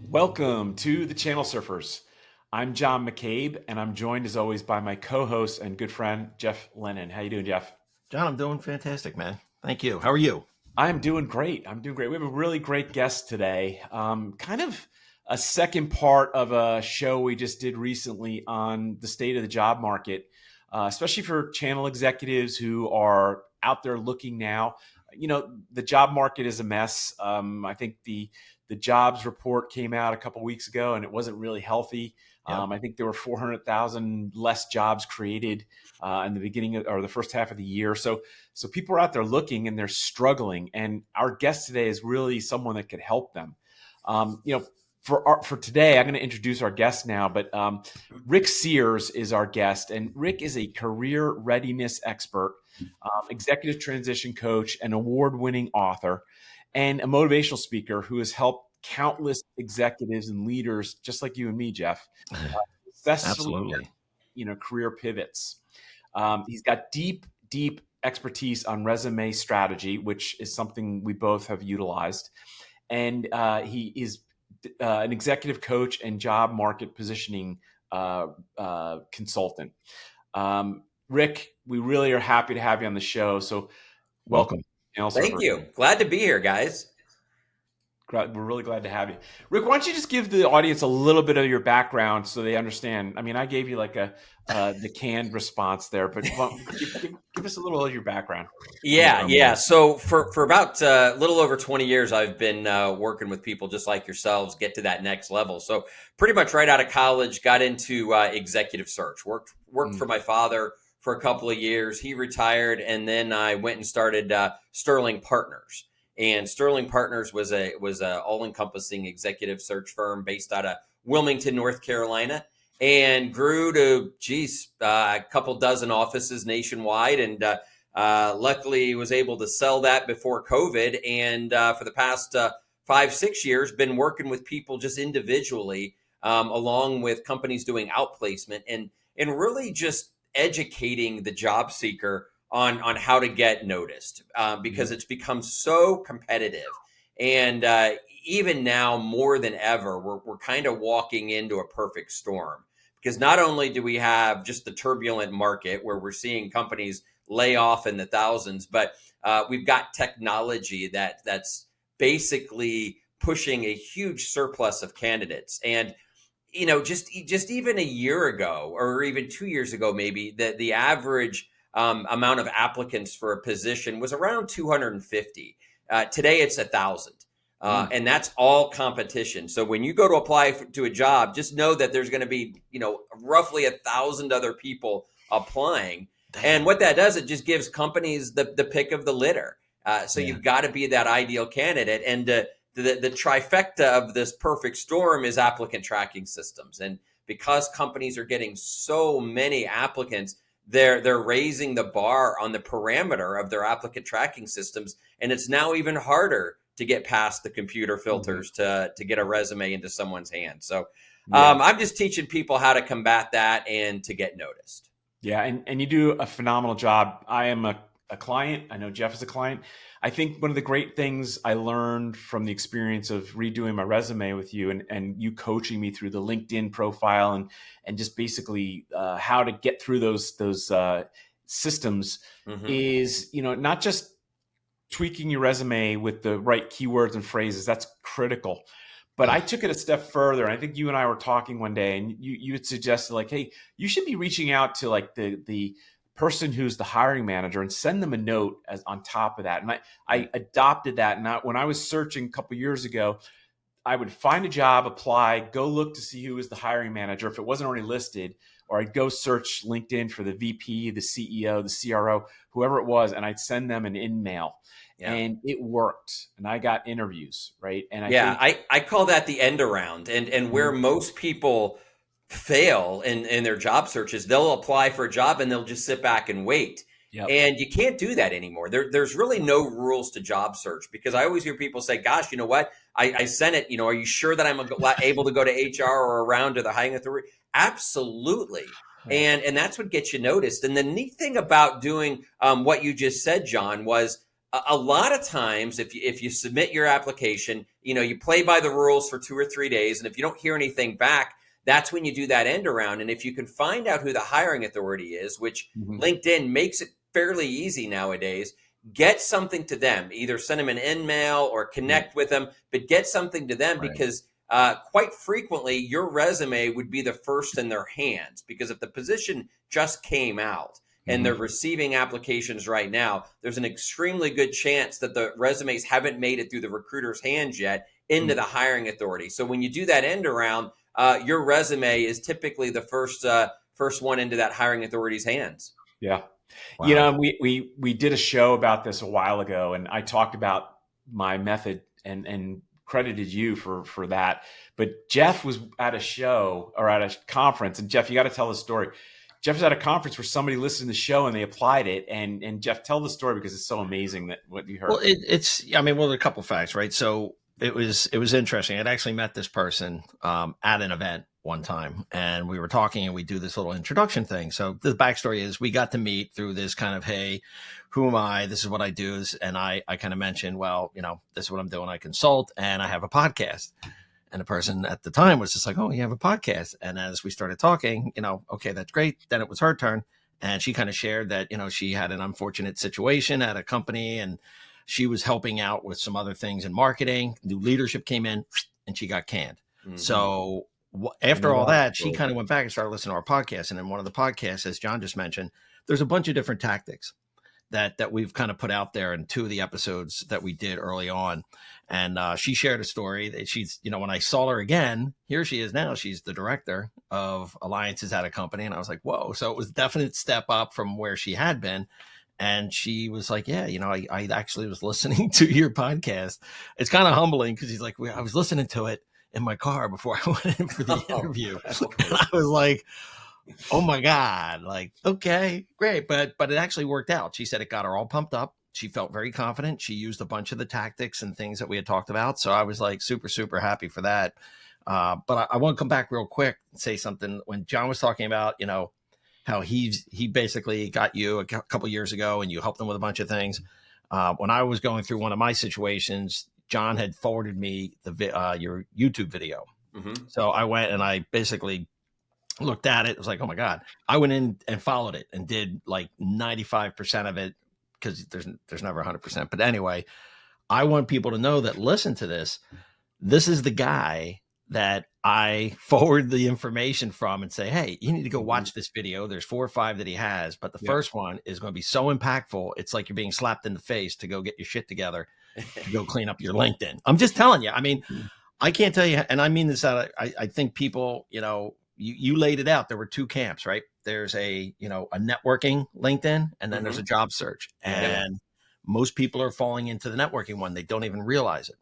Welcome to the Channel Surfers. I'm John McCabe, and I'm joined as always by my co-host and good friend Jeff Lennon. How you doing, Jeff? John, I'm doing fantastic, man. Thank you. How are you? I'm doing great. I'm doing great. We have a really great guest today. Kind of a second part of a show we just did recently on the state of the job market, especially for channel executives who are out there looking now. You know, the job market is a mess. I think the jobs report came out a couple weeks ago, and it wasn't really healthy. Yep. I think there were 400,000 less jobs created in the beginning or the first half of the year. So people are out there looking and they're struggling. And our guest today is really someone that could help them. For today, I'm going to introduce our guest now, but Rick Sears is our guest. And Rick is a career readiness expert, executive transition coach, an award-winning author, and a motivational speaker who has helped countless executives and leaders just like you and me, Jeff, successfully Absolutely. career pivots. He's got deep expertise on resume strategy, which is something we both have utilized. And he is an executive coach and job market positioning consultant. Rick, we really are happy to have you on the show. So welcome. Welcome. Channel Thank Surfer. you. Glad to be here, guys. We're really glad to have you. Rick, why don't you just give the audience a little bit of your background so they understand? I mean, I gave you like the canned response there, but give us a little of your background. Yeah. So for about a little over 20 years, I've been working with people just like yourselves get to that next level. So pretty much right out of college, got into executive search. Worked for my father for a couple of years. He retired, and then I went and started Sterling Partners. And Sterling Partners was a all-encompassing executive search firm based out of Wilmington, North Carolina, and grew to a couple dozen offices nationwide. And luckily, was able to sell that before COVID. And for the past 5-6 years, been working with people just individually, along with companies doing outplacement, and really just educating the job seeker on how to get noticed, because it's become so competitive. And even now, more than ever, we're kind of walking into a perfect storm, because not only do we have just the turbulent market where we're seeing companies lay off in the thousands, but we've got technology that's basically pushing a huge surplus of candidates. And just even a year ago, or even 2 years ago, maybe the average amount of applicants for a position was around 250. Today it's 1,000. And that's all competition. So when you go to apply to a job, just know that there's going to be, roughly 1,000 other people applying. Damn. And what that does, it just gives companies the pick of the litter. So Yeah. you've got to be that ideal candidate. And the trifecta of this perfect storm is applicant tracking systems. And because companies are getting so many applicants, they're raising the bar on the parameter of their applicant tracking systems, and it's now even harder to get past the computer filters to get a resume into someone's hands. So I'm just teaching people how to combat that and to get noticed. Yeah, and you do a phenomenal job. I am a client. I know Jeff is a client. I think one of the great things I learned from the experience of redoing my resume with you and you coaching me through the LinkedIn profile and just basically how to get through those systems is, not just tweaking your resume with the right keywords and phrases. That's critical. But I took it a step further. And I think you and I were talking one day, and you had suggested like, hey, you should be reaching out to like the person who's the hiring manager and send them a note as on top of that. And I adopted that. And when I was searching a couple years ago, I would find a job, apply, go look to see who was the hiring manager if it wasn't already listed, or I'd go search LinkedIn for the VP, the CEO, the CRO, whoever it was, and I'd send them an in-mail. Yeah. And it worked, and I got interviews, right? And I call that the end around, and where most people fail in their job searches, they'll apply for a job and they'll just sit back and wait. Yep. And you can't do that anymore. There's really no rules to job search, because I always hear people say, gosh, you know what? I sent it, are you sure that I'm able to go to HR or around to the hiring authority? Absolutely. And that's what gets you noticed. And the neat thing about doing what you just said, John, was a lot of times if you submit your application, you play by the rules for 2 or 3 days, and if you don't hear anything back, that's when you do that end around. And if you can find out who the hiring authority is, which Mhm. LinkedIn makes it fairly easy nowadays, get something to them. Either send them an email or connect with them, but get something to them, Right. because quite frequently your resume would be the first in their hands, because if the position just came out and they're Mhm. receiving applications right now, there's an extremely good chance that the resumes haven't made it through the recruiter's hands yet into the hiring authority. So when you do that end around, your resume is typically the first one into that hiring authority's hands. Yeah. Wow. We did a show about this a while ago, and I talked about my method and credited you for that. But Jeff was at a show or at a conference, and Jeff, you got to tell the story. Jeff was at a conference where somebody listened to the show and they applied it. And Jeff, tell the story because it's so amazing that what you Well, heard. it's, I mean, well, there are a couple facts, right? So it was interesting. I'd actually met this person at an event one time, and we were talking, and we do this little introduction thing. So the backstory is we got to meet through this kind of, hey, who am I? This is what I do. And I kind of mentioned, well, this is what I'm doing. I consult and I have a podcast. And the person at the time was just like, oh, you have a podcast. And as we started talking, okay, that's great. Then it was her turn. And she kind of shared that, she had an unfortunate situation at a company, and she was helping out with some other things in marketing. New leadership came in and she got canned. Mm-hmm. So I after know all that that, she story. kind of went back and started listening to our podcast. And in one of the podcasts, as John just mentioned, there's a bunch of different tactics that we've kind of put out there in 2 of the episodes that we did early on. And she shared a story that she's, when I saw her again, here she is now. She's the director of alliances at a company. And I was like, whoa. So it was a definite step up from where she had been. And she was like, yeah, I actually was listening to your podcast. It's kind of humbling because he's like, I was listening to it in my car before I went in for the interview. And I was like, oh my God, like, okay, great. But it actually worked out. She said it got her all pumped up. She felt very confident. She used a bunch of the tactics and things that we had talked about. So I was like super, super happy for that. But I want to come back real quick and say something. When John was talking about, how he basically got you a couple years ago and you helped him with a bunch of things. When I was going through one of my situations, John had forwarded me your YouTube video. Mm-hmm. So I went and I basically looked at it. It was like, oh my God. I went in and followed it and did like 95% of it, because there's never 100%. But anyway, I want people to know that listen to this. This is the guy that I forward the information from and say, hey, you need to go watch this video. There's 4 or 5 that he has, but the first one is going to be so impactful. It's like you're being slapped in the face to go get your shit together, to go clean up your LinkedIn. I'm just telling you. I mean, I can't tell you, and I mean this out. I think people, you laid it out. There were 2 camps, right? There's a networking LinkedIn, and then there's a job search. And most people are falling into the networking one. They don't even realize it.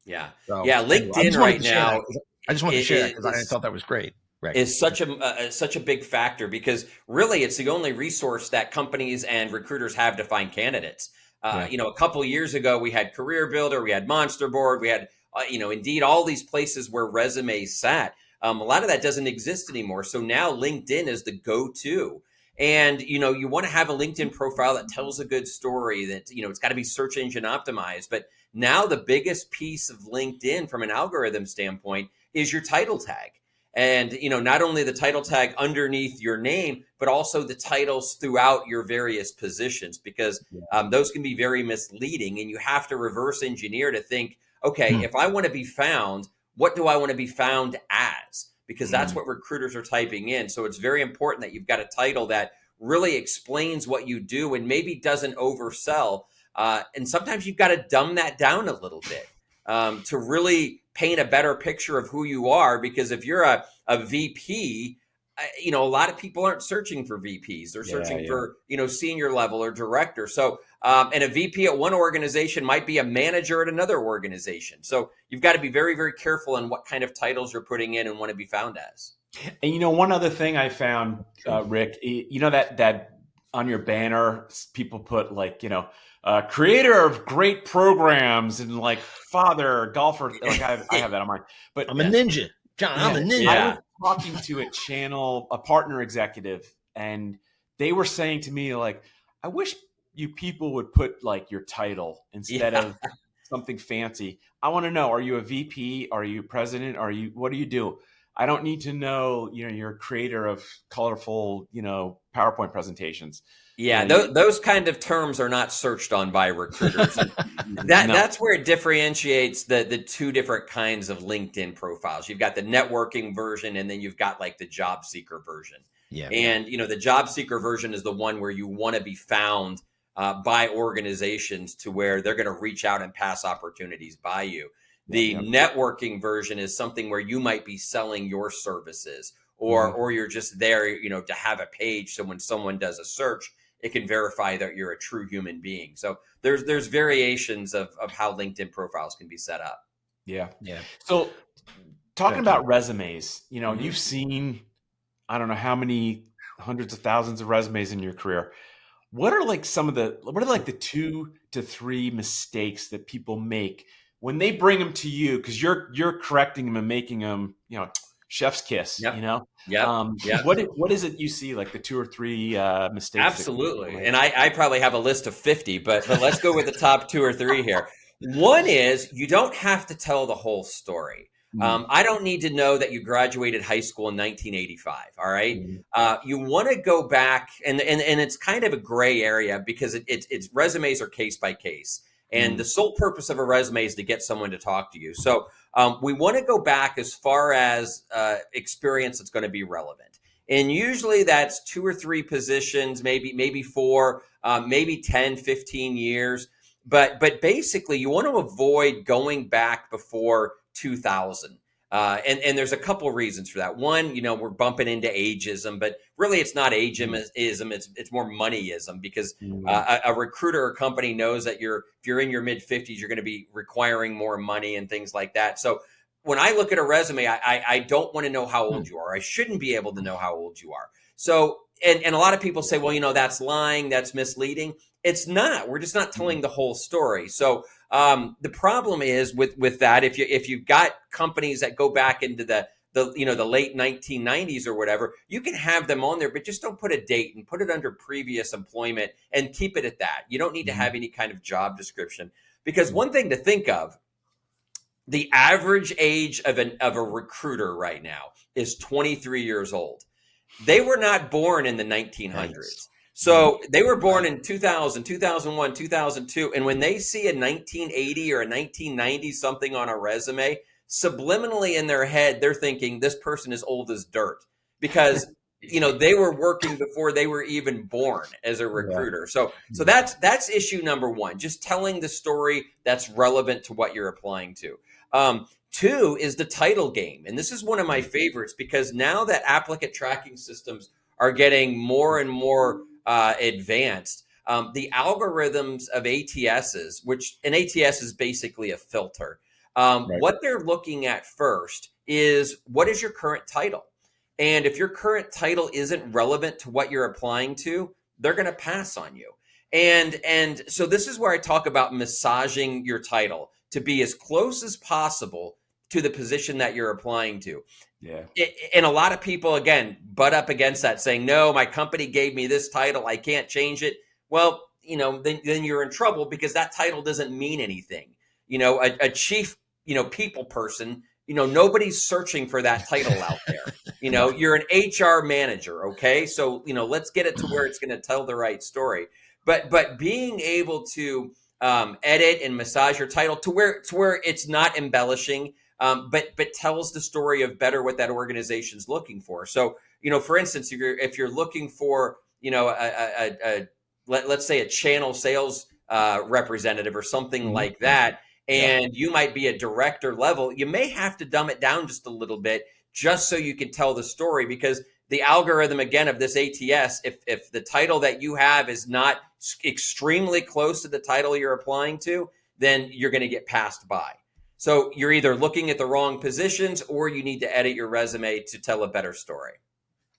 Yeah. So Yeah. anyway, I LinkedIn just wanted right to share that. now I just wanted to share it because I is thought that was great. Rick. is such a big factor, because really it's the only resource that companies and recruiters have to find candidates. A couple of years ago, we had Career Builder, we had Monster Board, we had Indeed, all these places where resumes sat. A lot of that doesn't exist anymore. So now LinkedIn is the go-to. And, you want to have a LinkedIn profile that tells a good story, that, it's got to be search engine optimized. But now the biggest piece of LinkedIn from an algorithm standpoint is your title tag. And, not only the title tag underneath your name, but also the titles throughout your various positions, because those can be very misleading. And you have to reverse engineer to think, okay, if I want to be found, what do I want to be found as? Because that's what recruiters are typing in. So it's very important that you've got a title that really explains what you do and maybe doesn't oversell. And sometimes you've got to dumb that down a little bit to really paint a better picture of who you are. Because if you're a VP, a lot of people aren't searching for VPs. They're searching for, senior level or director. So, and a VP at one organization might be a manager at another organization. So you've got to be very, very careful on what kind of titles you're putting in and want to be found as. And one other thing I found, Rick, that on your banner, people put like, creator of great programs and like father, golfer. Like I have that on mine. But I'm a ninja, John. I'm a ninja. I was talking to a partner executive, and they were saying to me like, I wish you people would put like your title instead Yeah. of something fancy. I want to know, are you a VP? Are you president? What do you do? I don't need to know, you're a creator of colorful, PowerPoint presentations. Yeah, You those kind of terms are not searched on by recruiters. And no. that's where it differentiates the two different kinds of LinkedIn profiles. You've got the networking version, and then you've got like the job seeker version. Yeah. And the job seeker version is the one where you want to be found by organizations to where they're going to reach out and pass opportunities by you. The Yep. networking version is something where you might be selling your services, or you're just there, to have a page, so when someone does a search, it can verify that you're a true human being. So there's variations of how LinkedIn profiles can be set up. Yeah. Yeah. So talking Good, John. about resumes, Mhm. you've seen, I don't know how many hundreds of thousands of resumes in your career. What are like the 2 to 3 mistakes that people make when they bring them to you? Because you're correcting them and making them, chef's kiss. Yep. Yep. Yep. What is it you see, like the 2 or 3 mistakes that people Absolutely. make? And I probably have a list of 50, but let's go with the top two or three here. One is you don't have to tell the whole story. Mm, I don't need to know that you graduated high school in 1985. All right. mm, You want to go back, and it's kind of a gray area because it's resumes are case by case. And the mm, sole purpose of a resume is to get someone to talk to you. So we want to go back as far as experience that's going to be relevant. And usually that's 2 or 3 positions, maybe 4, maybe 10, 15 years. But basically you want to avoid going back before 2000. And there's a couple of reasons for that. One, we're bumping into ageism, but really it's not ageism. It's more moneyism, because mm, a recruiter or company knows that if you're in your mid 50s, you're going to be requiring more money and things like that. So when I look at a resume, I don't want to know how old mm. you are. I shouldn't be able to know how old you are. So, and a lot of people say, well, that's lying, that's misleading. It's not. We're just not telling the whole story. So the problem is with that, if you've got companies that go back into the late 1990s or whatever, you can have them on there, but just don't put a date and put it under previous employment and keep it at that. You don't need to mm, have any kind of job description, because one thing to think of, the average age of a recruiter right now is 23 years old. They were not born in the Nice. 1900s. mm, So they were born Right. in 2000, 2001, 2002. And when they see a 1980 or a 1990 something on a resume, subliminally in their head, they're thinking this person is old as dirt, because they were working before they were even born as a yeah. recruiter. So Mm, that's issue number one, just telling the story that's relevant to what you're applying to. Two is the title game. And this is one of my favorites, because now that applicant tracking systems are getting more and more advanced, the algorithms of ATSs, which an ATS is basically a filter, right. what they're looking at first is, what is your current title? And if your current title isn't relevant to what you're applying to, they're going to pass on you. And so this is where I talk about massaging your title to be as close as possible to the position that you're applying to. Yeah. And a lot of people, again, butt up against that, saying, no, my company gave me this title, I can't change it. Well, then you're in trouble, because that title doesn't mean anything. A chief, people person, nobody's searching for that title out there. No. You're an HR manager. Okay. So, let's get it to where it's going to tell the right story. But being able to edit and massage your title to where it's not embellishing, but tells the story of better what that organization's looking for. So, for instance, if you're looking for, let's say a channel sales representative or something Mhm. like that, Yeah. and you might be a director level, you may have to dumb it down just a little bit, just so you can tell the story, because the algorithm, again, of this ATS, if the title that you have is not extremely close to the title you're applying to, then you're going to get passed by. So you're either looking at the wrong positions, or you need to edit your resume to tell a better story.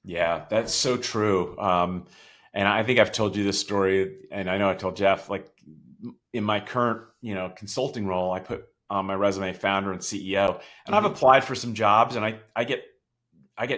Yeah, that's so true. And I think I've told you this story, and I know I told Jeff, like in my current, consulting role, I put on my resume founder and CEO, and I've Mm-hmm. applied for some jobs, and I get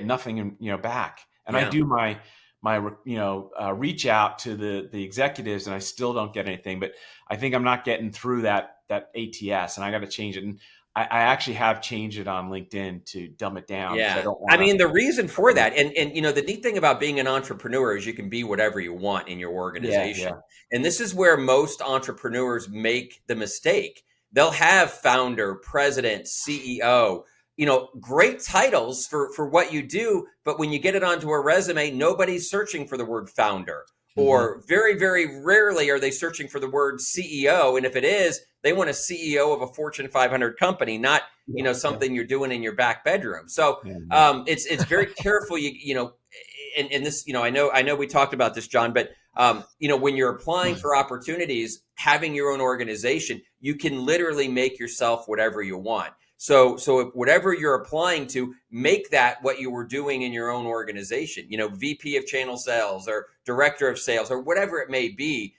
nothing, back. And I Yeah. do my reach out to the executives, and I still don't get anything. But I think I'm not getting through that ATS, and I got to change it. And I actually have changed it on LinkedIn to dumb it down because I Yeah. don't I want mean, the reason for to. that, and the neat thing about being an entrepreneur is you can be whatever you want in your Yeah, yeah, organization. And this is where most entrepreneurs make the mistake. They'll have founder, president, CEO, great titles for what you do, but when you get it onto a resume, nobody's searching for the word founder. hmm Or very, very rarely are they searching for the word CEO. And if it is, they want a CEO of a Fortune 500 company, not yeah, yeah, something you're doing in your back bedroom. So yeah. it's very careful. And this, I know we talked about this, John, but when you're applying for opportunities, having your own organization, you can literally make yourself whatever you want. So if whatever you're applying to, make that what you were doing in your own organization. VP of channel sales or director of sales or whatever it may be.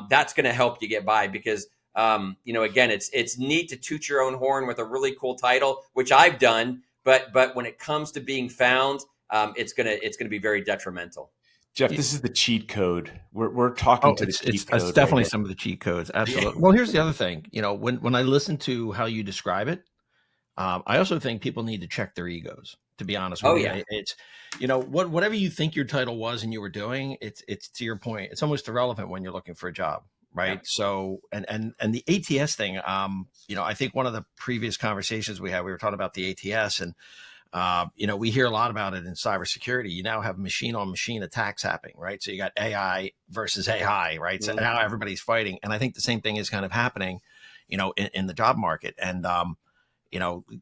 That's going to help you get by because again, it's neat to toot your own horn with a really cool title, which I've done. But when it comes to being found, it's gonna be very detrimental. Jeff, this is the cheat code. We're talking Oh, to the it's cheat code right definitely here. some of the cheat codes. Yeah. Absolutely. Well, here's the other thing. When I listen to how you describe it, I also think people need to check their egos. To be honest with Oh you, yeah. it's whatever you think your title was and you were doing, it's to your point. It's almost irrelevant when you're looking for a job, right? Yep. So and the ATS thing, I think one of the previous conversations we had, we were talking about the ATS, and we hear a lot about it in cybersecurity. You now have machine on machine attacks happening, right? So you got AI versus AI, right? So now everybody's fighting, and I think the same thing is kind of happening, in the job market, and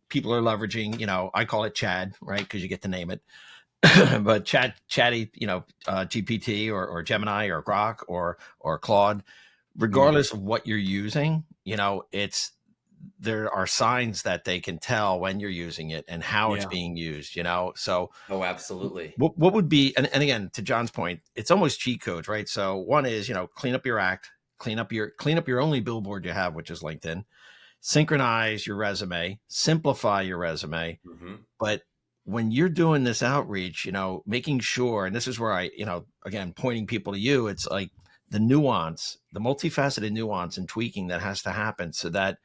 people are leveraging, I call it Chad, right? Because you get to name it. But Chatty, GPT or Gemini or Grok or Claude, regardless of what you're using, there are signs that they can tell when you're using it and how it's Yeah. being used, So Oh, absolutely. what would be, and again, to John's point, it's almost cheat codes, right? So one is, clean up your act, clean up your only billboard you have, which is LinkedIn, synchronize your resume, simplify your resume. Hmm. But when you're doing this outreach, making sure, and this is where I, again, pointing people to you, it's like the nuance, the multifaceted nuance and tweaking that has to happen so that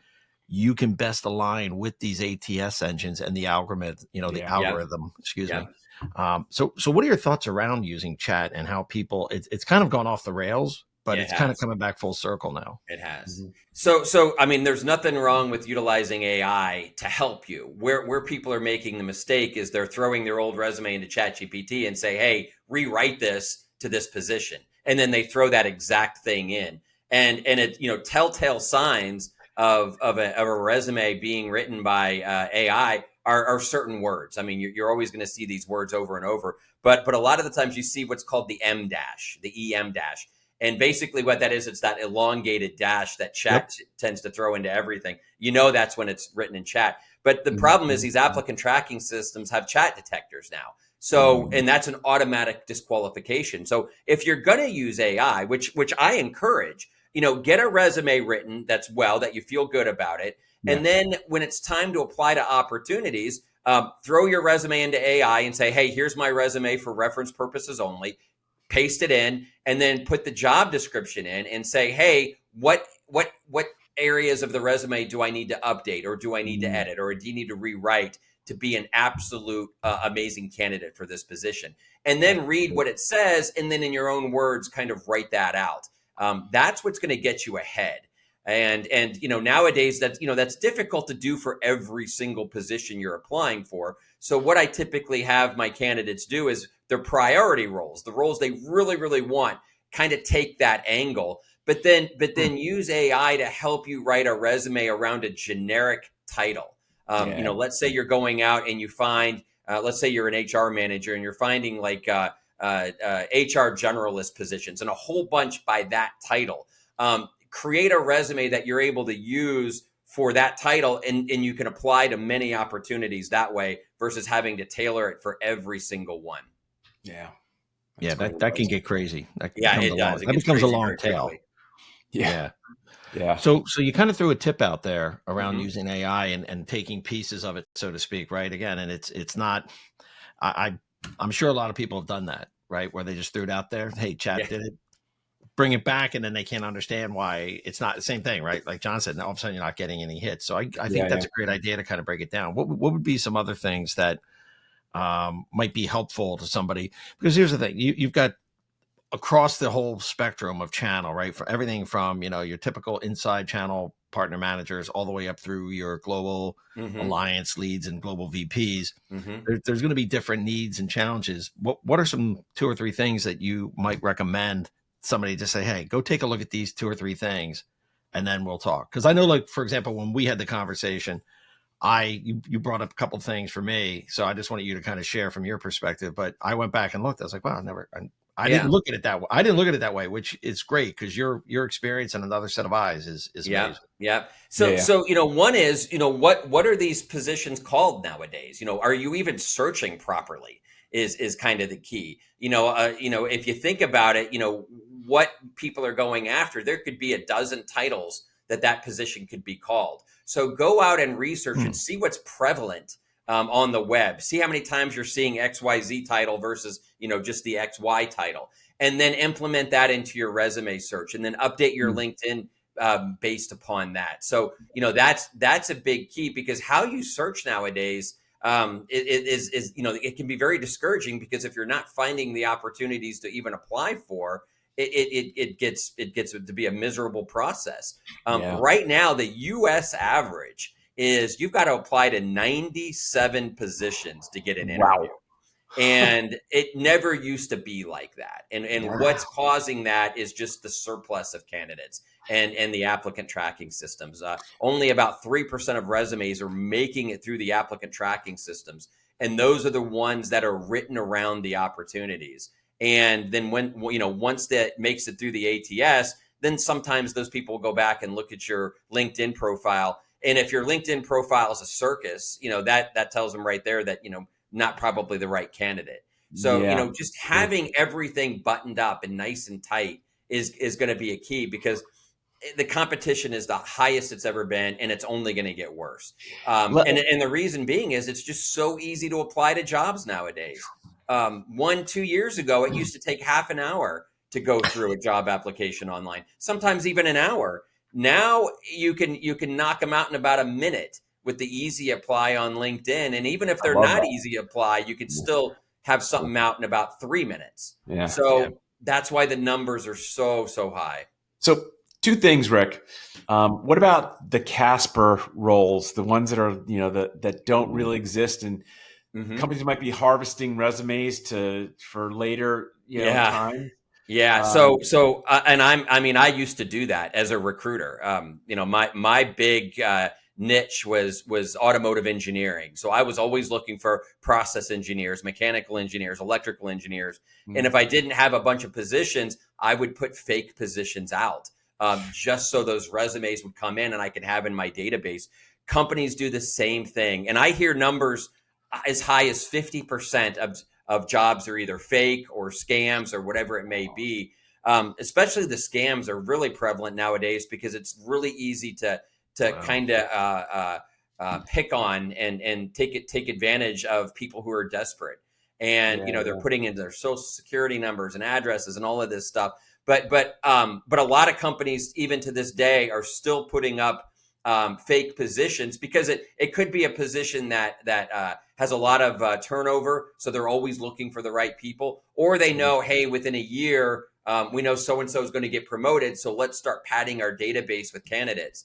you can best align with these ATS engines and the algorithm, the Yeah. Yep. algorithm, excuse Yep. me. So what are your thoughts around using chat and how people, it's kind of gone off the rails, but Yeah, it it's kind of has. coming back full circle now. It has. hmm So I mean, there's nothing wrong with utilizing AI to help you. Where people are making the mistake is they're throwing their old resume into ChatGPT and say, "Hey, rewrite this to this position," and then they throw that exact thing in. And it telltale signs of a resume being written by AI are certain words. I mean, you're always going to see these words over and over, but a lot of the times you see what's called the M dash, the EM dash. And basically, what that is, it's that elongated dash that Yep. chat tends to throw into everything. That's when it's written in chat. But the problem is, hmm these applicant tracking systems have chat detectors now. So, hmm and that's an automatic disqualification. So, if you're going to use AI, which I encourage, get a resume written that you feel good about it, Yeah. and then when it's time to apply to opportunities, throw your resume into AI and say, "Hey, here's my resume for reference purposes only." Paste it in, and then put the job description in and say, "Hey, what areas of the resume do I need to update, or do I need to Mhm. edit, or do you need to rewrite to be an absolute amazing candidate for this position?" And Yeah. then read what it says, and then in your own words, kind of write that out. That's what's going to get you ahead. And nowadays that's difficult to do for every single position you're applying for. So what I typically have my candidates do is their priority roles, the roles they really, really want, kind of take that angle, but then use AI to help you write a resume around a generic title. Yeah. Let's say you're going out and you find, let's say you're an HR manager and you're finding like HR generalist positions and a whole bunch by that title. Create a resume that you're able to use for that title, and you can apply to many opportunities that way versus having to tailor it for every single one. Yeah. That's Yeah, great that can advice. get crazy. Yeah, it does. It That gets becomes a crazy long very tail. quickly. Yeah. Yeah. Yeah. So you kind of threw a tip out there around Hmm. using AI and taking pieces of it, so to speak, right? Again, and it's not, I I'm sure a lot of people have done that, right? Where they just threw it out there. Hey, Yeah. chat did it. Bring it back, and then they can't understand why it's not the same thing, right? Like John said, all of a sudden you're not getting any hits. So I think Yeah. that's a great idea to kind of break it down. What would be some other things that might be helpful to somebody? Because here's the thing: you've got across the whole spectrum of channel, right? For everything from, your typical inside channel partner managers all the way up through your global Mm-hmm. alliance leads and global VPs. Mm-hmm. There's going to be different needs and challenges. What are some 2 or 3 things that you might recommend somebody to say, hey, go take a look at these 2 or 3 things and then we'll talk? Because I know, like, for example, when we had the conversation, you brought up a couple of things for me, so I just wanted you to kind of share from your perspective. But I went back and looked. I was like, wow, I Yeah. didn't look at it that way. I didn't look at it that way, which is great because your experience and another set of eyes is Yeah. amazing. Yeah. Yeah. So one is, what are these positions called nowadays? Are you even searching properly is kind of the key. If you think about it, what people are going after, there could be a dozen titles that position could be called. So go out and research and see what's prevalent on the web. See how many times you're seeing XYZ title versus, just the XY title, and then implement that into your resume search, and then update your LinkedIn based upon that. So, that's a big key, because how you search nowadays it can be very discouraging, because if you're not finding the opportunities to even apply for, it gets to be a miserable process. Yeah. Right now, the U.S. average is you've got to apply to 97 positions to get an interview. Wow. And it never used to be like that. And Yeah. what's causing that is just the surplus of candidates and the applicant tracking systems. Only about 3% of resumes are making it through the applicant tracking systems. And those are the ones that are written around the opportunities. And then once that makes it through the ATS, then sometimes those people go back and look at your LinkedIn profile. And if your LinkedIn profile is a circus, that tells them right there that, not probably the right candidate. So, Yeah. just having everything buttoned up and nice and tight is going to be a key, because the competition is the highest it's ever been, and it's only going to get worse. Let- And the reason being is it's just so easy to apply to jobs nowadays. 2 years ago, it used to take half an hour to go through a job application online, sometimes even an hour. Now you can knock them out in about a minute with the easy apply on LinkedIn. And even if I they're love not that. easy apply, you could still have something out in about 3 minutes. Yeah. Yeah. So that's why the numbers are so high. So 2 things, Rick. What about the Casper roles, the ones that are, that don't really exist, and Mm-hmm. companies might be harvesting resumes for later, Yeah. time. Yeah. And I used to do that as a recruiter. My big niche was automotive engineering. So I was always looking for process engineers, mechanical engineers, electrical engineers. And if I didn't have a bunch of positions, I would put fake positions out, just so those resumes would come in and I could have in my database. Companies do the same thing. And I hear numbers as high as 50% of jobs are either fake or scams or whatever it may be. Especially the scams are really prevalent nowadays, because it's really easy to Wow. kind of pick on and take advantage of people who are desperate. And they're putting in their social security numbers and addresses and all of this stuff. But a lot of companies, even to this day, are still putting up fake positions, because it could be a position that has a lot of turnover, so they're always looking for the right people, or they know, hey, within a year, we know so and so is going to get promoted, so let's start padding our database with candidates.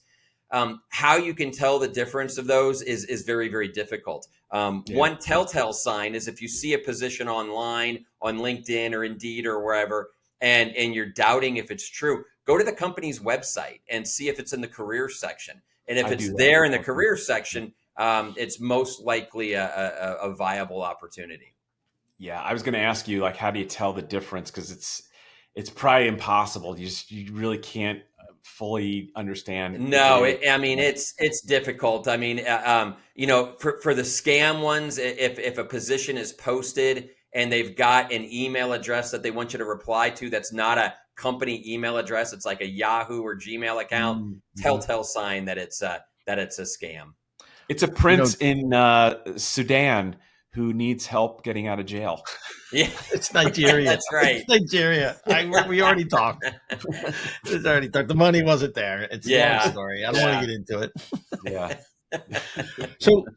How you can tell the difference of those is very, very difficult. One telltale sign is if you see a position online on LinkedIn or Indeed or wherever, and you're doubting if it's true, go to the company's website and see if it's in the career section. And if I it's do that. there in the career section, it's most likely a viable opportunity. Yeah, I was going to ask you, like, how do you tell the difference? Because it's probably impossible. You really can't fully understand if it No, is. it's difficult. For the scam ones, if a position is posted and they've got an email address that they want you to reply to, that's not a company email address, it's like a Yahoo or Gmail account, Mhm. telltale sign that it's a scam. It's a prince in Sudan who needs help getting out of jail. Yeah, It's Nigeria. that's right. It's Nigeria. We already talked. It's already talked. The money wasn't there. It's a long Yeah, story. I don't want yeah. to get into it. Yeah.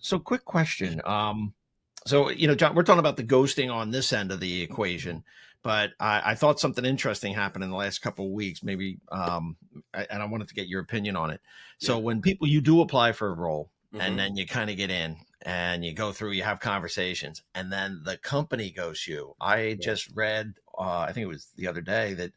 So quick question. So John, we're talking about the ghosting on this end of the equation, but I thought something interesting happened in the last couple of weeks, maybe, and I wanted to get your opinion on it. So Yeah. when you do apply for a role, Mhm. and then you kind of get in and you go through, you have conversations, and then the company ghosts you. I just read, I think it was the other day, that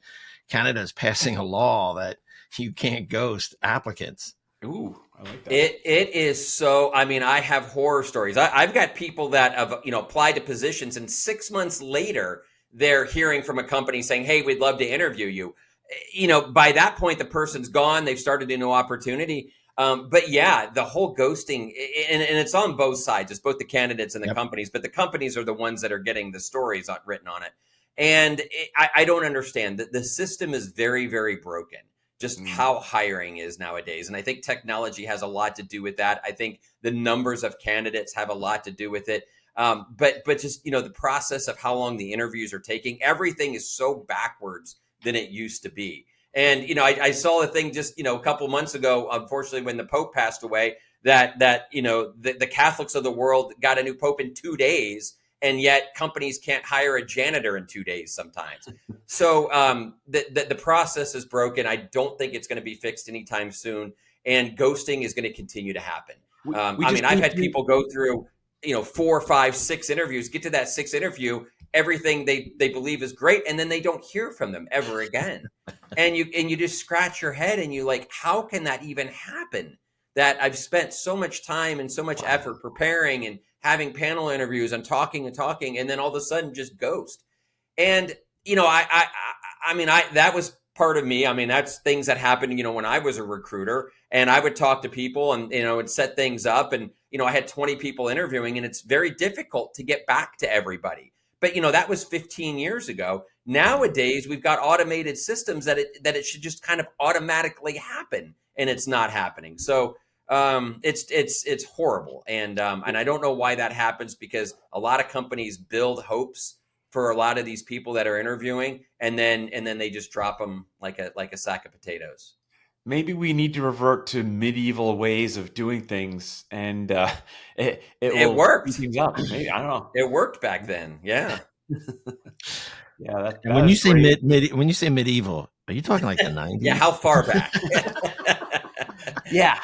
Canada is passing a law that you can't ghost applicants. Ooh, I like that. It is so. I mean, I have horror stories. I've got people that have applied to positions, and 6 months later, they're hearing from a company saying, "Hey, we'd love to interview you." By that point, the person's gone. They've started a new opportunity. But yeah, the whole ghosting, and it's on both sides. It's both the candidates and the Yep. companies, but the companies are the ones that are getting the stories written on it. And I don't understand that the system is very, very broken. Just how hiring is nowadays. And I think technology has a lot to do with that. I think the numbers of candidates have a lot to do with it. But just, the process of how long the interviews are taking, everything is so backwards than it used to be. And, I saw a thing just, a couple months ago, unfortunately, when the Pope passed away, that the Catholics of the world got a new Pope in 2 days. And yet companies can't hire a janitor in 2 days sometimes. So the process is broken. I don't think it's going to be fixed anytime soon. And ghosting is going to continue to happen. I've had people go through, 4, 5, 6 interviews, get to that 6th interview, everything they believe is great, and then they don't hear from them ever again. And you just scratch your head and you like, how can that even happen? That I've spent so much time and so much effort preparing and having panel interviews and talking, and then all of a sudden just ghost. And that was part of me. I mean, that's things that happened, when I was a recruiter, and I would talk to people and and set things up, and I had 20 people interviewing, and it's very difficult to get back to everybody. But that was 15 years ago. Nowadays, we've got automated systems that it should just kind of automatically happen, and it's not happening. So it's horrible, and I don't know why that happens, because a lot of companies build hopes for a lot of these people that are interviewing, and then they just drop them like a sack of potatoes. Maybe we need to revert to medieval ways of doing things, and it It will speed worked. things up. Maybe, I don't know. It worked back then. Yeah. Yeah, And that when you is say great. when you say medieval, are you talking like the 90s? Yeah. How far back? Yeah,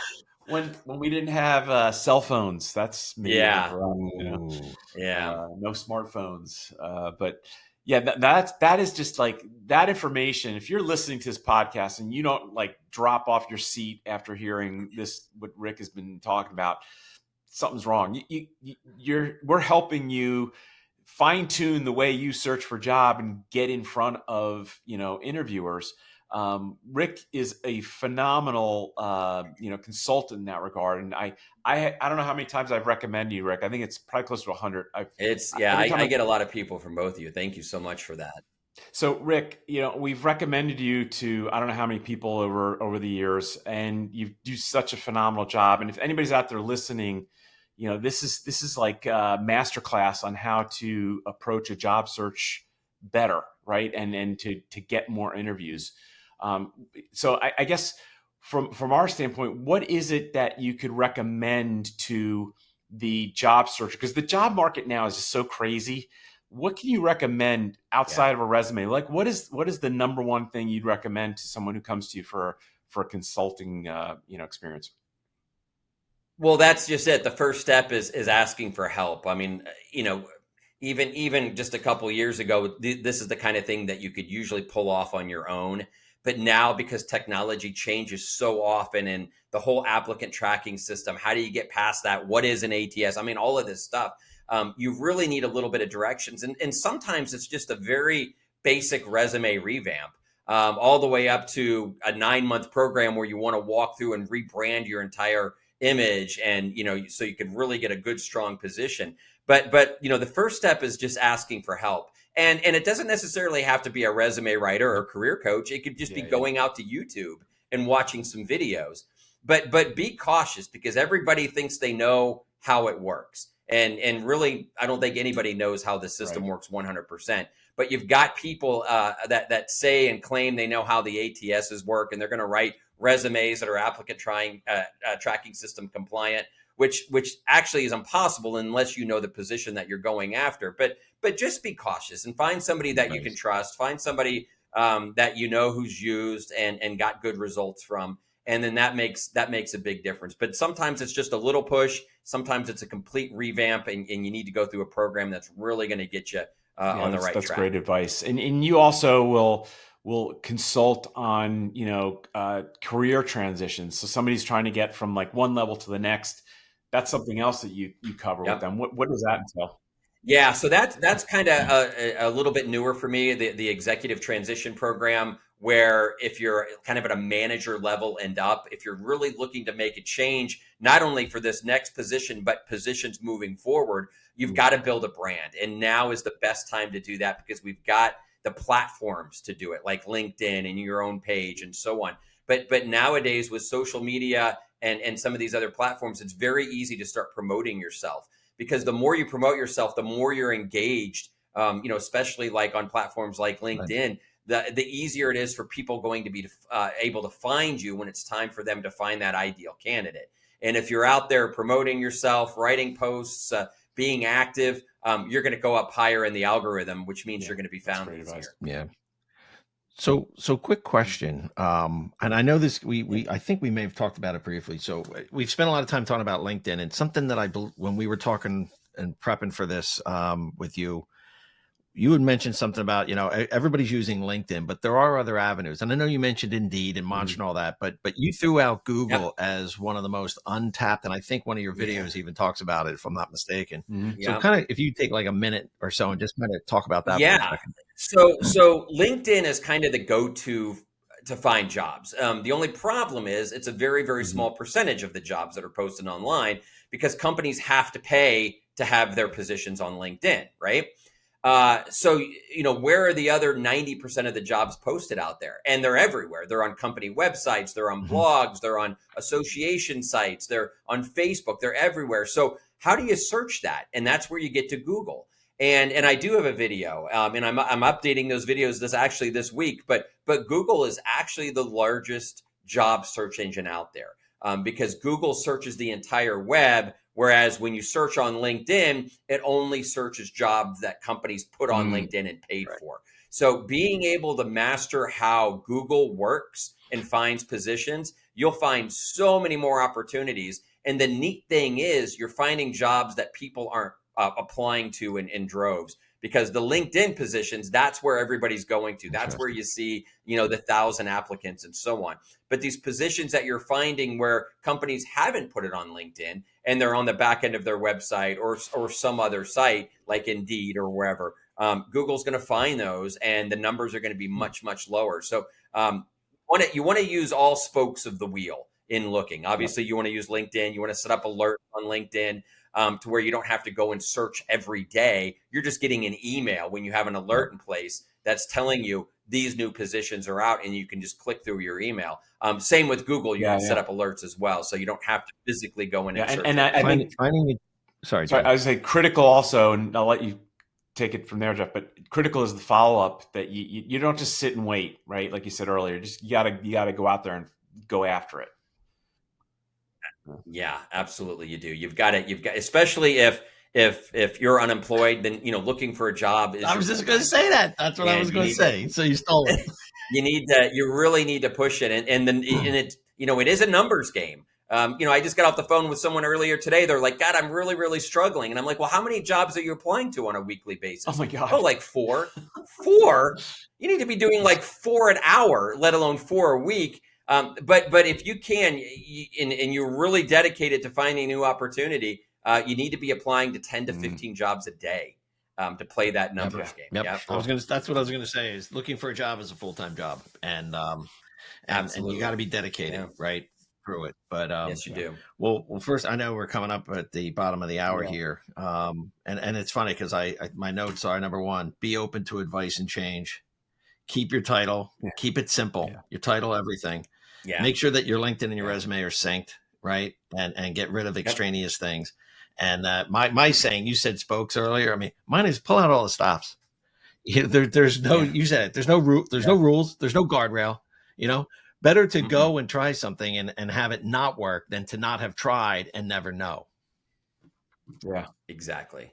when we didn't have cell phones, that's medieval Yeah. for us. Ooh. Yeah. No smartphones, but yeah, that is just like that information. If you're listening to this podcast and you don't like drop off your seat after hearing this, what Rick has been talking about, something's wrong. We're helping you fine tune the way you search for a job and get in front of interviewers. Rick is a phenomenal consultant in that regard, and I don't know how many times I've recommended you, Rick. I think it's probably close to 100. Every time I get a lot of people from both of you. Thank you so much for that. So Rick, we've recommended you to I don't know how many people over the years, and you do such a phenomenal job. And if anybody's out there listening, this is like a masterclass on how to approach a job search better, right? And to get more interviews. So I guess from our standpoint, what is it that you could recommend to the job search? Because the job market now is just so crazy. What can you recommend outside of a resume? Like, what is the number one thing you'd recommend to someone who comes to you for a consulting experience? Well, that's just it. The first step is asking for help. I mean, even just a couple of years ago, this is the kind of thing that you could usually pull off on your own. But now, because technology changes so often, and the whole applicant tracking system, how do you get past that? What is an ATS? I mean, all of this stuff. You really need a little bit of directions, and sometimes it's just a very basic resume revamp. All the way up to a 9-month program where you want to walk through and rebrand your entire image, and so you can really get a good strong position. But the first step is just asking for help, and it doesn't necessarily have to be a resume writer or a career coach. It could just be going out to YouTube and watching some videos. But be cautious, because everybody thinks they know how it works, And really, I don't think anybody knows how the system works 100%. But you've got people that say and claim they know how the ATSs work, and they're going to write resumes that are applicant tracking system compliant, which actually is impossible unless you know the position that you're going after. But just be cautious and find somebody that you can trust. Find somebody that you know who's used and got good results from. And then that makes a big difference. But sometimes it's just a little push. Sometimes it's a complete revamp, and you need to go through a program that's really going to get you on the right track. That's great advice. And you also will consult on, career transitions. So somebody's trying to get from like one level to the next. That's something else that you cover with them. What does that entail? Yeah, so that's kind of a little bit newer for me, the executive transition program, where if you're kind of at a manager level and up, if you're really looking to make a change, not only for this next position, but positions moving forward, you've got to build a brand. And now is the best time to do that because we've got the platforms to do it, like LinkedIn and your own page and so on. But nowadays with social media and some of these other platforms, it's very easy to start promoting yourself. Because the more you promote yourself, the more you're engaged, especially like on platforms like LinkedIn, the easier it is for people going to be able to find you when it's time for them to find that ideal candidate. And if you're out there promoting yourself, writing posts, being active, you're going to go up higher in the algorithm, which means you're going to be found easier. Yeah. So quick question. And I know this, I think we may have talked about it briefly. So we've spent a lot of time talking about LinkedIn, and something that when we were talking and prepping for this with you had mentioned something about, everybody's using LinkedIn, but there are other avenues. And I know you mentioned Indeed and Munch and all that, but you threw out Google as one of the most untapped. And I think one of your videos even talks about it, if I'm not mistaken. So kind of, if you take like a minute or so and just kind of talk about that for a second. So LinkedIn is kind of the go-to to find jobs. The only problem is it's a very, very small percentage of the jobs that are posted online because companies have to pay to have their positions on LinkedIn, right? So where are the other 90% of the jobs posted out there? And they're everywhere. They're on company websites, they're on blogs, they're on association sites, they're on Facebook, they're everywhere. So how do you search that? And that's where you get to Google. And I do have a video, and I'm updating those videos this week. But Google is actually the largest job search engine out there because Google searches the entire web. Whereas when you search on LinkedIn, it only searches jobs that companies put on LinkedIn and paid for. So being able to master how Google works and finds positions, you'll find so many more opportunities. And the neat thing is you're finding jobs that people aren't applying to in droves. Because the LinkedIn positions, that's where everybody's going to. That's where you see, the 1,000 applicants and so on. But these positions that you're finding where companies haven't put it on LinkedIn and they're on the back end of their website or some other site like Indeed or wherever, Google's going to find those and the numbers are going to be much, much lower. So you want to use all spokes of the wheel in looking. Obviously, you want to use LinkedIn. You want to set up alerts on LinkedIn. To where you don't have to go and search every day. You're just getting an email when you have an alert in place that's telling you these new positions are out and you can just click through your email. Same with Google. You can set up alerts as well. So you don't have to physically go in and search. And I think finding it. Sorry, I was saying critical also, and I'll let you take it from there, Jeff, but critical is the follow-up that you don't just sit and wait, right? Like you said earlier, just you gotta go out there and go after it. Yeah, absolutely. You do. You've got, especially if you're unemployed, then, looking for a job is. I was just going to say that. That's what I was going to say. So you stole it. You really need to push it. And it is a numbers game. I just got off the phone with someone earlier today. They're like, God, I'm really, really struggling. And I'm like, well, how many jobs are you applying to on a weekly basis? Oh my God. Oh, like 4. 4? You need to be doing like 4 an hour, let alone 4 a week. But if you can, and you're really dedicated to finding a new opportunity, you need to be applying to 10 to 15 jobs a day to play that numbers game. Yep. That's what I was going to say is looking for a job is a full-time job. And you got to be dedicated, right, through it. But yes, you do. Well, first, I know we're coming up at the bottom of the hour here. And it's funny because my notes are, number 1, be open to advice and change. Keep your title, keep it simple, your title, everything. Make sure that your LinkedIn and your resume are synced, right? And get rid of extraneous things. And my saying, you said spokes earlier. I mean, mine is pull out all the stops. There's no, you said it, there's no there's no rules, there's no guardrail. Better to go and try something and have it not work than to not have tried and never know. Yeah, exactly.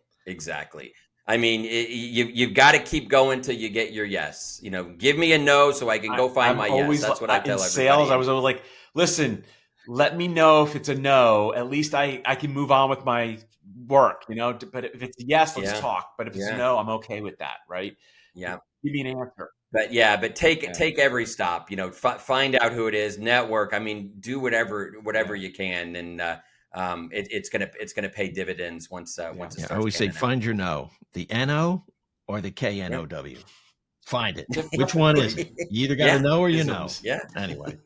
I mean, you've got to keep going till you get your yes. Give me a no so I can go find my yes. That's what I tell in everybody. sales. I was always like, listen, let me know if it's a no. At least I can move on with my work, But if it's a yes, let's talk. But if it's a no, I'm okay with that, right? Yeah. Give me an answer. But take every stop. Find out who it is. Network. I mean, do whatever you can, and it's gonna pay dividends once it starts. I always say, find your no, the NO or the KNOW. Find it. Which one is it? You either got to know or you know. Yeah. Anyway.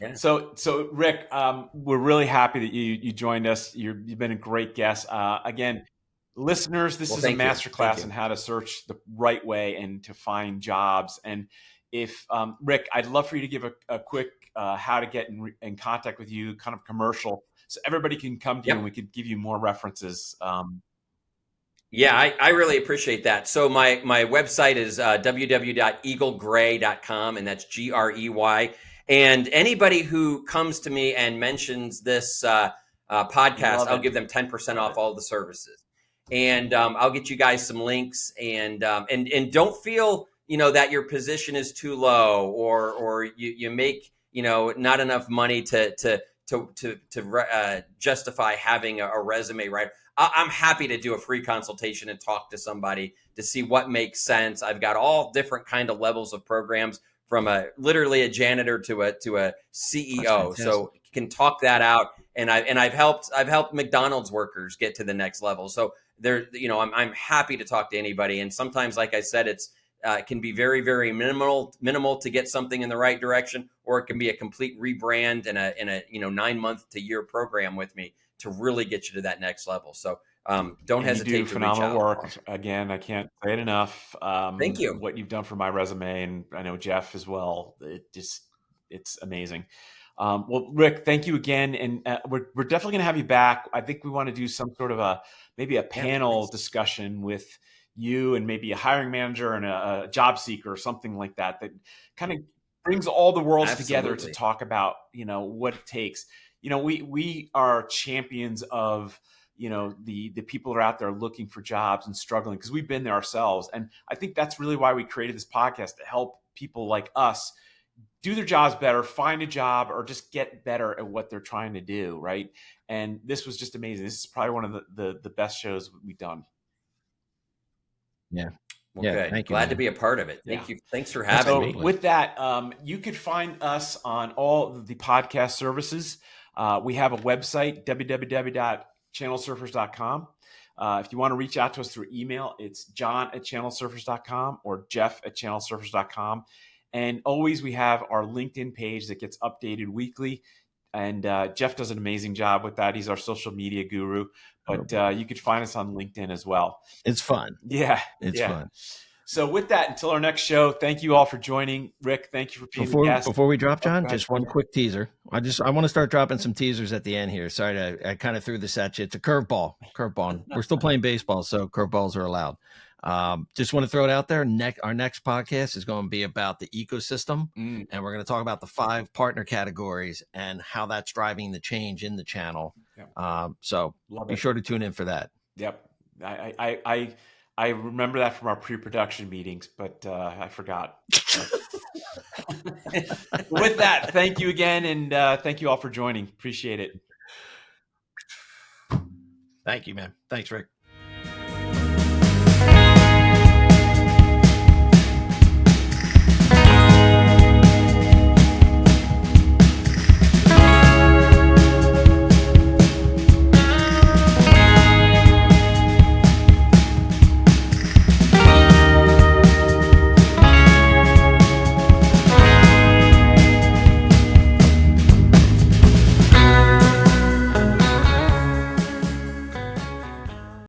Yeah. So Rick, we're really happy that you joined us. You've been a great guest. Again, listeners, this is a masterclass on how to search the right way and to find jobs. And if Rick, I'd love for you to give a quick how to get in contact with you, kind of commercial, so everybody can come to you and we could give you more references. Yeah, I really appreciate that. So my website is www.eaglegray.com, and that's GREY. And anybody who comes to me and mentions this podcast, I'll give them 10% off all the services. And I'll get you guys some links. And don't feel that your position is too low, or you make not enough money to justify having a resume writer. I'm happy to do a free consultation and talk to somebody to see what makes sense. I've got all different kind of levels of programs, from literally a janitor to a CEO. So you can talk that out. And I've helped McDonald's workers get to the next level. So I'm happy to talk to anybody. And sometimes, like I said, it can be very, very minimal to get something in the right direction, or it can be a complete rebrand and a 9-month to year program with me to really get you to that next level. So don't hesitate to reach out. Phenomenal work. Again, I can't say it enough. Thank you. What you've done for my resume, and I know Jeff as well. It's amazing. Well, Rick, thank you again. And we're definitely going to have you back. I think we want to do some sort of maybe a panel discussion with you and maybe a hiring manager and a job seeker or something like that kind of brings all the worlds together to talk about, what it takes. We are champions of, the people that are out there looking for jobs and struggling, because we've been there ourselves. And I think that's really why we created this podcast, to help people like us do their jobs better, find a job, or just get better at what they're trying to do. Right. And this was just amazing. This is probably one of the best shows we've done. Yeah. Well, good. Thank you. Glad to be a part of it. Thank you. Thanks for having me. With that, you could find us on all the podcast services. We have a website, www.channelsurfers.com. If you want to reach out to us through email, it's john@channelsurfers.com or jeff@channelsurfers.com. And always we have our LinkedIn page that gets updated weekly. And Jeff does an amazing job with that. He's our social media guru. But you could find us on LinkedIn as well. It's fun. Yeah. It's fun. So with that, until our next show, thank you all for joining. Rick, thank you for being a guest. Before we drop, John, just one quick teaser. I want to start dropping some teasers at the end here. Sorry, I kind of threw this at you. It's a curveball. We're still playing baseball, so curveballs are allowed. Just want to throw it out there. Our next podcast is going to be about the ecosystem, and we're going to talk about the 5 partner categories and how that's driving the change in the channel. So be sure to tune in for that. Yep. I remember that from our pre-production meetings, but I forgot. With that, thank you again, and thank you all for joining. Appreciate it. Thank you, man. Thanks, Rick.